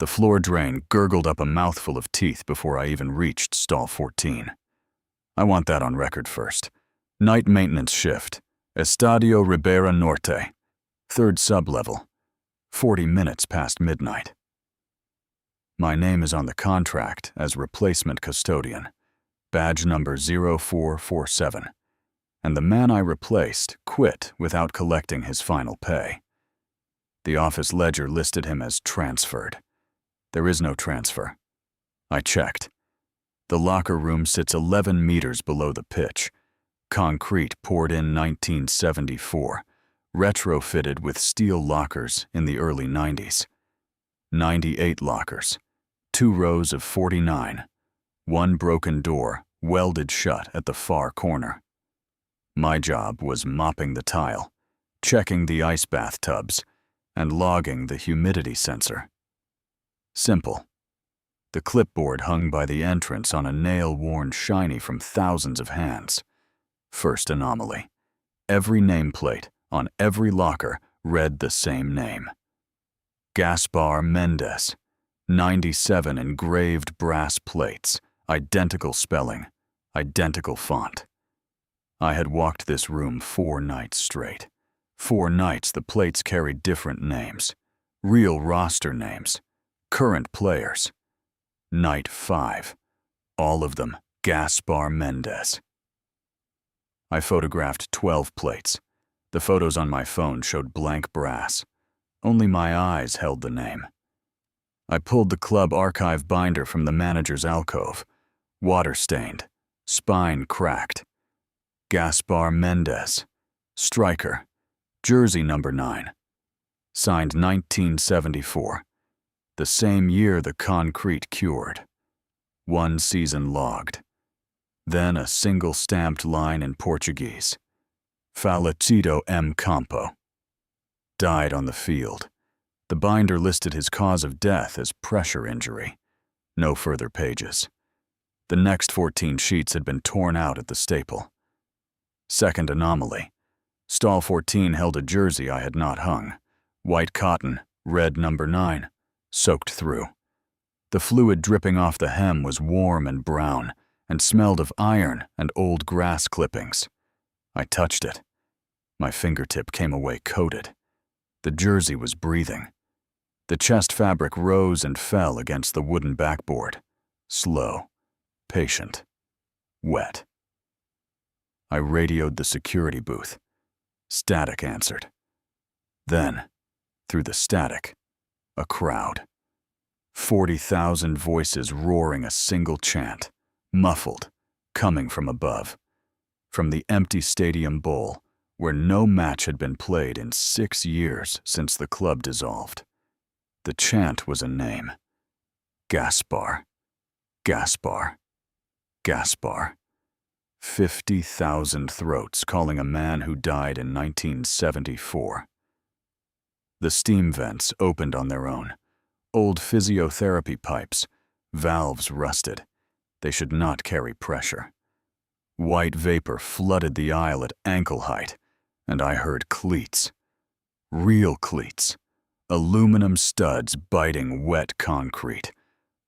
The floor drain gurgled up a mouthful of teeth before I even reached stall 14. I want that on record first. Night maintenance shift. Estadio Ribera Norte. Third sublevel. 40 minutes past midnight. My name is on the contract as replacement custodian, badge number 0447, and the man I replaced quit without collecting his final pay. The office ledger listed him as transferred. There is no transfer. I checked. The locker room sits 11 meters below the pitch. Concrete poured in 1974, retrofitted with steel lockers in the early 90s. 98 lockers, 2 rows of 49, 1 broken door welded shut at the far corner. My job was mopping the tile, checking the ice bathtubs, and logging the humidity sensor. Simple. The clipboard hung by the entrance on a nail worn shiny from thousands of hands. First anomaly. Every nameplate on every locker read the same name. Gaspar Mendez. 97 engraved brass plates, identical spelling, identical font. I had walked this room 4 nights straight. 4 nights the plates carried different names, real roster names, current players. Night 5, all of them Gaspar Mendez. I photographed 12 plates. The photos on my phone showed blank brass. Only my eyes held the name. I pulled the club archive binder from the manager's alcove. Water-stained, spine cracked. Gaspar Mendez, striker, jersey number 9. Signed 1974. The same year the concrete cured. 1 season logged. Then a single stamped line in Portuguese. Falecido em campo. Died on the field. The binder listed his cause of death as pressure injury. No further pages. The next 14 sheets had been torn out at the staple. Second anomaly. Stall 14 held a jersey I had not hung. White cotton, red number 9, soaked through. The fluid dripping off the hem was warm and brown and smelled of iron and old grass clippings. I touched it. My fingertip came away coated. The jersey was breathing. The chest fabric rose and fell against the wooden backboard. Slow, patient, wet. I radioed the security booth. Static answered. Then, through the static, a crowd. 40,000 voices roaring a single chant, muffled, coming from above. From the empty stadium bowl, where no match had been played in 6 years since the club dissolved. The chant was a name. Gaspar. Gaspar. Gaspar. 50,000 throats calling a man who died in 1974. The steam vents opened on their own. Old physiotherapy pipes. Valves rusted. They should not carry pressure. White vapor flooded the aisle at ankle height, and I heard cleats. Real cleats. Aluminum studs biting wet concrete.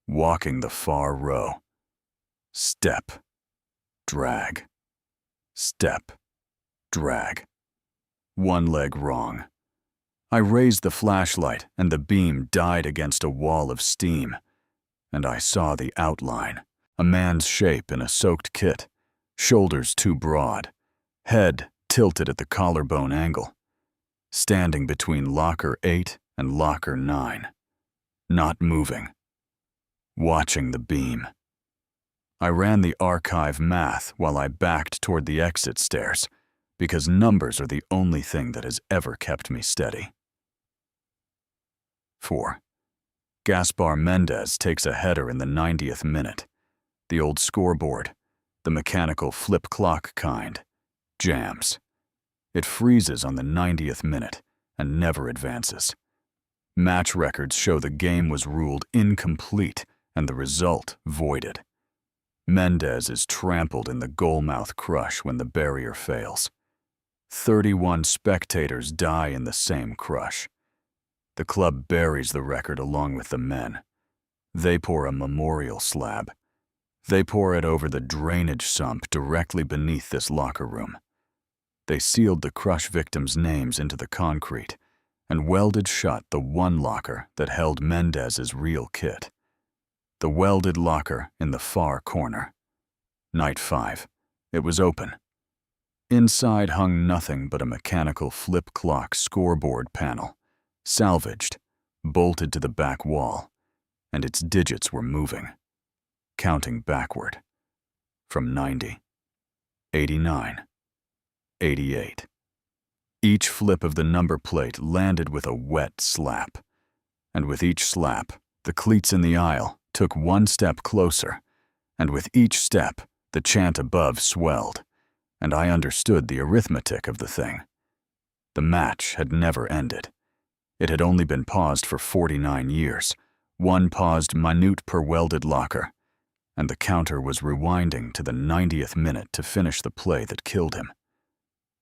Walking the far row. Step. Drag. Step. Drag. 1 leg wrong. I raised the flashlight and the beam died against a wall of steam, and I saw the outline, a man's shape in a soaked kit, shoulders too broad, head tilted at the collarbone angle, standing between locker 8 and locker 9, not moving, watching the beam. I ran the archive math while I backed toward the exit stairs, because numbers are the only thing that has ever kept me steady. 4. Gaspar Mendez takes a header in the 90th minute. The old scoreboard, the mechanical flip clock kind, jams. It freezes on the 90th minute and never advances. Match records show the game was ruled incomplete and the result voided. Mendez is trampled in the goalmouth crush when the barrier fails. 31 spectators die in the same crush. The club buries the record along with the men. They pour a memorial slab. They pour it over the drainage sump directly beneath this locker room. They sealed the crush victims' names into the concrete and welded shut the one locker that held Mendez's real kit. The welded locker in the far corner. Night 5. It was open. Inside hung nothing but a mechanical flip clock scoreboard panel, salvaged, bolted to the back wall, and its digits were moving, counting backward. From 90, 89, 88. Each flip of the number plate landed with a wet slap, and with each slap, the cleats in the aisle took one step closer, and with each step, the chant above swelled, and I understood the arithmetic of the thing. The match had never ended. It had only been paused for 49 years, one paused minute per welded locker, and the counter was rewinding to the 90th minute to finish the play that killed him.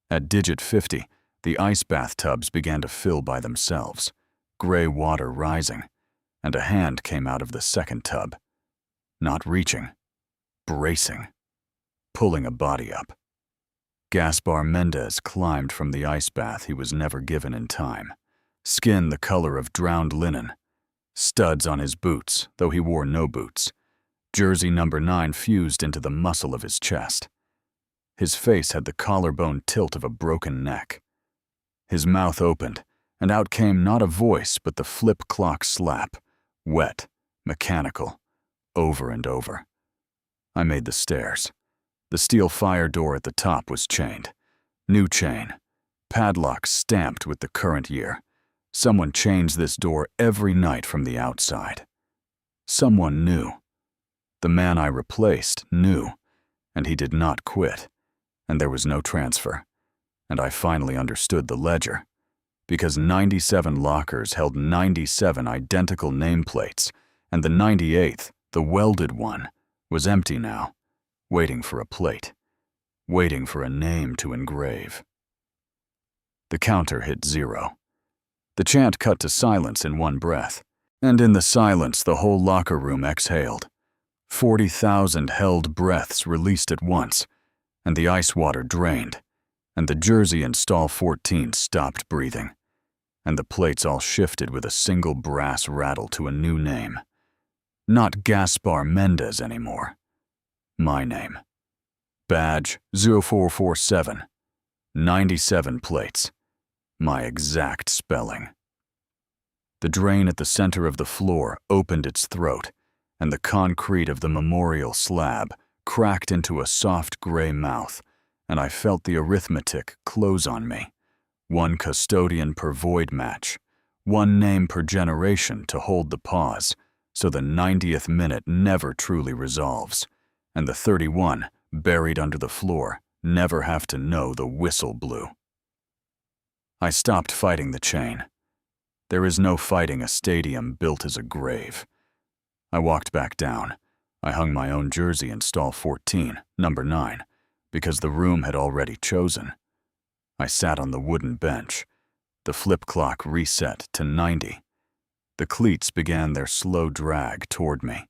At digit 50, the ice bathtubs began to fill by themselves, gray water rising, and a hand came out of the second tub, not reaching, bracing, pulling a body up. Gaspar Mendez climbed from the ice bath he was never given in time, skin the color of drowned linen, studs on his boots, though he wore no boots, jersey number 9 fused into the muscle of his chest. His face had the collarbone tilt of a broken neck. His mouth opened, and out came not a voice but the flip clock slap, wet, mechanical, over and over. I made the stairs. The steel fire door at the top was chained. New chain. Padlock stamped with the current year. Someone chains this door every night from the outside. Someone knew. The man I replaced knew, and he did not quit, and there was no transfer. And I finally understood the ledger, because 97 lockers held 97 identical nameplates, and the 98th, the welded one, was empty now, waiting for a plate, waiting for a name to engrave. The counter hit 0. The chant cut to silence in one breath, and in the silence the whole locker room exhaled. 40,000 held breaths released at once, and the ice water drained, and the jersey in stall 14 stopped breathing, and the plates all shifted with a single brass rattle to a new name. Not Gaspar Mendez anymore. My name. Badge 0447. 97 plates. My exact spelling. The drain at the center of the floor opened its throat, and the concrete of the memorial slab cracked into a soft gray mouth, and I felt the arithmetic close on me. One custodian per void match, one name per generation to hold the pause, so the 90th minute never truly resolves, and the 31, buried under the floor, never have to know the whistle blew. I stopped fighting the chain. There is no fighting a stadium built as a grave. I walked back down. I hung my own jersey in stall 14, number 9, because the room had already chosen. I sat on the wooden bench. The flip clock reset to 90. The cleats began their slow drag toward me.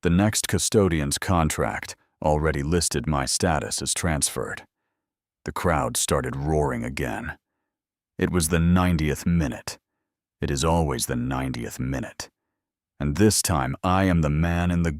The next custodian's contract already listed my status as transferred. The crowd started roaring again. It was the 90th minute. It is always the 90th minute. And this time I am the man in the